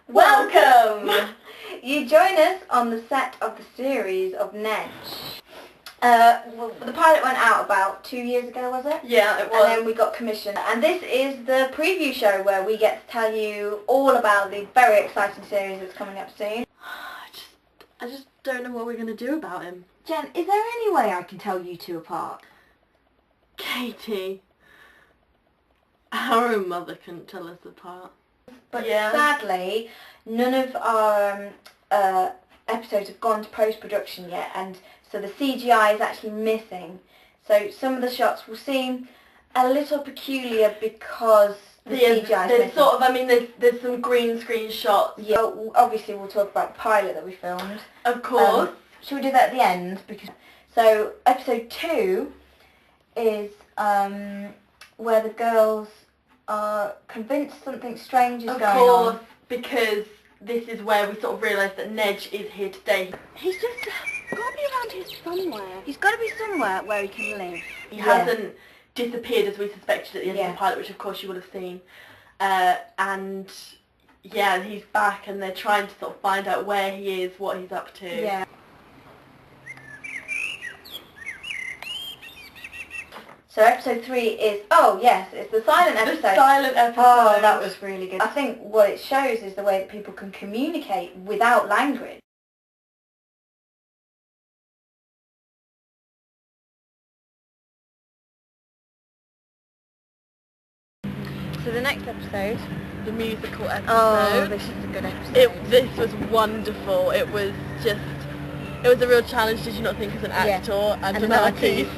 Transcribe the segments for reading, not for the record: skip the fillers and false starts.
Welcome! You join us on the set of the series of Nedge. The pilot went out about 2 years ago, was it? Yeah, it was. And then we got commissioned. And this is the preview show where we get to tell you all about the very exciting series that's coming up soon. I just don't know what we're going to do about him. Jen, is there any way I can tell you two apart? Katie, our own mother couldn't tell us apart. But yeah. Sadly, none of our episodes have gone to post-production yet, and so the CGI is actually missing. So some of the shots will seem a little peculiar because the CGI is missing. Sort of, there's some green screen shots. Yeah, obviously we'll talk about the pilot that we filmed. Of course. Should we do that at the end? So episode 2 is where the girls are convinced something strange is going on. Of course, because this is where we sort of realise that Nedge is here today. He's just got to be around here somewhere. He's got to be somewhere where he can live. He hasn't disappeared as we suspected at the end of the pilot, which of course you would have seen. And yeah, he's back and they're trying to sort of find out where he is, what he's up to. Yeah. So episode 3 is, it's the silent episode. The silent episode. Oh, that was really good. I think what it shows is the way that people can communicate without language. So the next episode, the musical episode. Oh, this is a good episode. This was wonderful. It was a real challenge, did you not think, as an actor and an artist?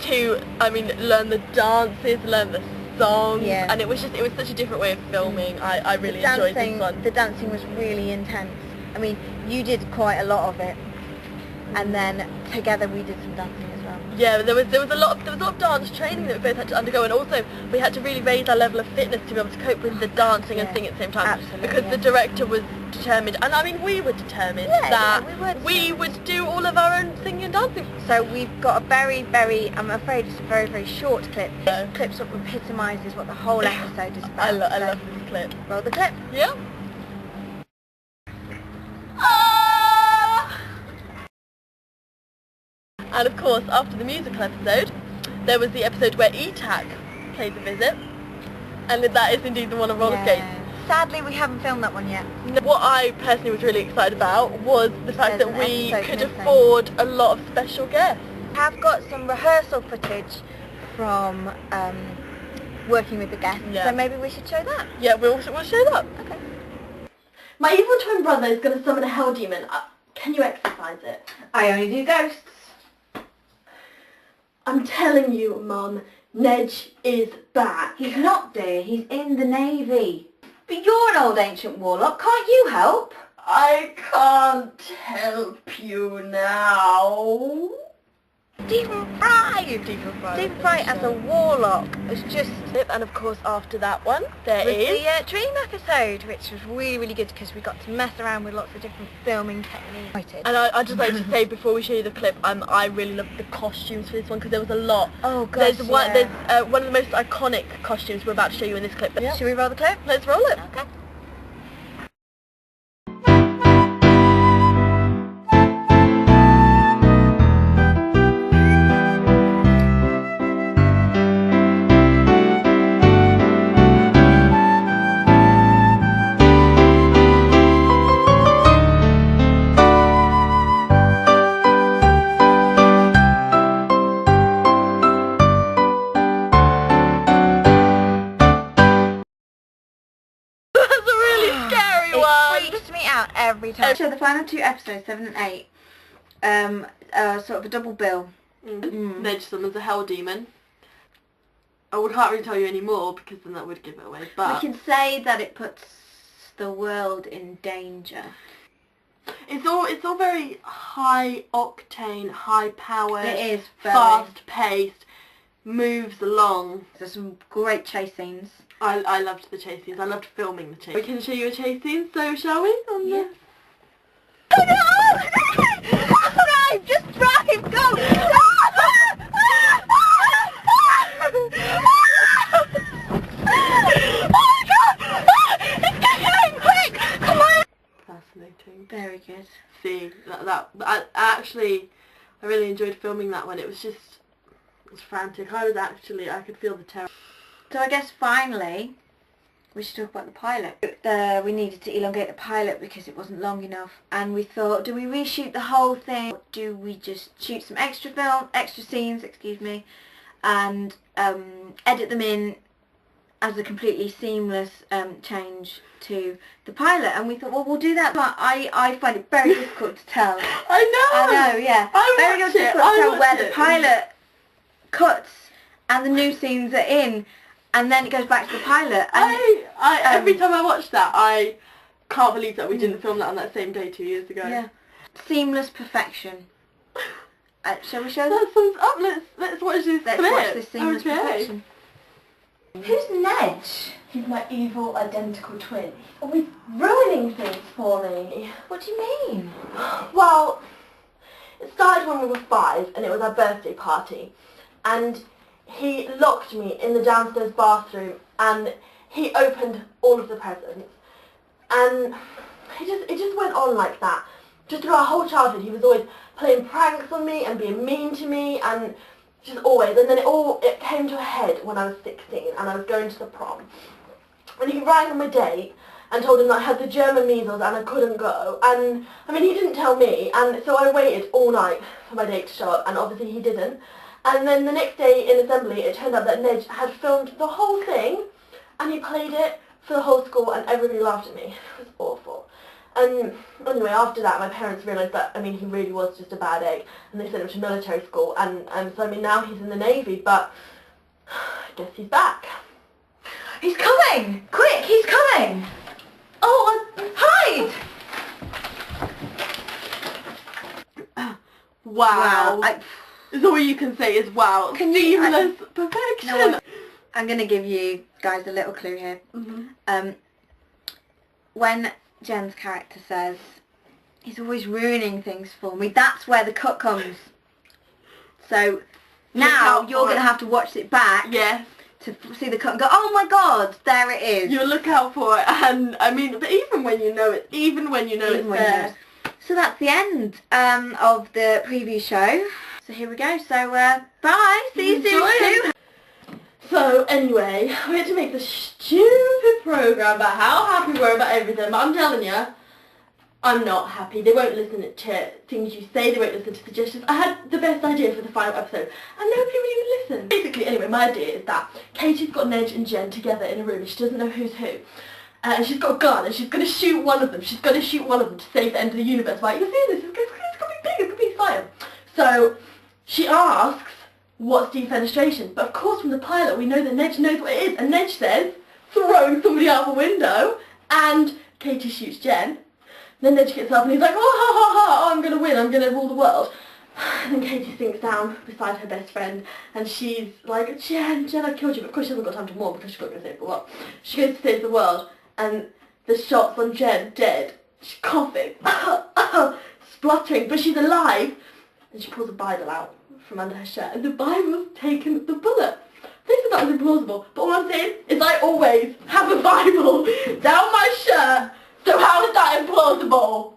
To, learn the dances, learn the songs, and it was such a different way of filming. I really enjoyed this one. The dancing was really intense. You did quite a lot of it, and then together we did some dancing as well. Yeah, there was a lot of dance training that we both had to undergo, and also we had to really raise our level of fitness to be able to cope with the dancing and singing at the same time. Absolutely, because the director was determined, and we were determined that we would do all of our own singing and dancing. So we've got a very, I'm afraid it's a very, very short clip. This clip sort of epitomises what the whole episode is about. I love this clip. Roll the clip. Yeah. And of course, after the musical episode, there was the episode where E-Tac played the visit, and that is indeed the one on roller skates. Sadly, we haven't filmed that one yet. What I personally was really excited about was the fact that we could afford a lot of special guests. We have got some rehearsal footage from working with the guests, so maybe we should show that. Yeah, we'll show that. Okay. My evil twin brother is going to summon a hell demon. Can you exorcise it? I only do ghosts. I'm telling you, Mum, Nedge is back. He's not, dear. He's in the Navy. But you're an old ancient warlock. Can't you help? I can't help you now. Stephen Fry as a warlock was just... And of course after that one there is the dream episode, which was really, really good because we got to mess around with lots of different filming techniques. And I'd just like to say before we show you the clip, I really loved the costumes for this one because there was a lot. Oh gosh, There's one of the most iconic costumes we're about to show you in this clip. Should we roll the clip? Let's roll it. Okay. Every time. So the final 2 episodes, 7 and 8, sort of a double bill. Nedge summons a hell demon. Can't really tell you any more because then that would give it away. But we can say that it puts the world in danger. It's all very high octane, high powered. It is very fast paced. Moves along. There's some great chase scenes. I loved the chase scenes. I loved filming the chase. We can show you a chase scene, so shall we? Yeah. Oh no! Drive! Just drive! Go! Oh my god! It's getting quick! good. See, I actually, I really enjoyed filming that one. It was frantic. I could feel the terror. So I guess finally, we should talk about the pilot. We needed to elongate the pilot because it wasn't long enough, and we thought, do we reshoot the whole thing? Or do we just shoot some extra scenes, and edit them in as a completely seamless change to the pilot? And we thought, well, we'll do that. But I find it very difficult to tell. I know, yeah. Very difficult to tell where the pilot cuts and the new scenes are in, and then it goes back to the pilot. And every time I watch that, I can't believe that we didn't film that on that same day 2 years ago. Yeah. Seamless perfection. Shall we show them? That sums up. Let's watch this Let's clip. watch this seamless perfection. Who's Ned? He's my evil identical twin. He's always ruining things for me. What do you mean? Well, it started when we were 5 and it was our birthday party. And he locked me in the downstairs bathroom and he opened all of the presents. And it just went on like that. Just through our whole childhood, he was always playing pranks on me and being mean to me, and just always. And then it came to a head when I was 16 and I was going to the prom. And he rang on my date and told him that I had the German measles and I couldn't go. And, I mean, he didn't tell me, and so I waited all night for my date to show up, and obviously he didn't. And then the next day in assembly, it turned out that Ned had filmed the whole thing, and he played it for the whole school, and everybody laughed at me. It was awful. And anyway, after that, my parents realised that, I mean, he really was just a bad egg, and they sent him to military school, and so, I mean, now he's in the Navy, but I guess he's back. He's coming! Quick, he's coming! Oh, hide! Wow. Is all you can say is wow. Seamless perfection. No, I'm going to give you guys a little clue here. Mm-hmm. When Jen's character says, he's always ruining things for me, that's where the cut comes. So now you're going to have to watch it back. Yes. To see the cut and go, oh my god, there it is. You'll look out for it, and I mean, but even when you know it, it's there. So that's the end of the preview show. So here we go. So bye. See you soon. So anyway, we had to make this stupid program about how happy we were about everything, but I'm telling you, I'm not happy. They won't listen to things you say, they won't listen to suggestions. I had the best idea for the final episode, and nobody would even listen. Basically, anyway, my idea is that Katie's got Ned and Jen together in a room, and she doesn't know who's who. And she's got a gun, and she's going to shoot one of them. She's going to shoot one of them to save the end of the universe. Like, you're seeing this, it's going to be big, it's going to be fire. So she asks, what's defenestration? But of course, from the pilot, we know that Ned knows what it is, and Ned says, throwing somebody out the window, and Katie shoots Jen. Then Ned gets up and he's like, oh, ha, ha, ha, I'm going to win, I'm going to rule the world. And then Katie sinks down beside her best friend, and she's like, Jen, I killed you. But of course she hasn't got time to mourn because she's got to go save the world. She goes to save the world, and the shots on Jen, dead. She's coughing, spluttering, but she's alive. And she pulls a Bible out from under her shirt, and the Bible's taken the bullet. They said that was implausible, but all I'm saying is I always have a Bible down my shirt. So how is that implausible?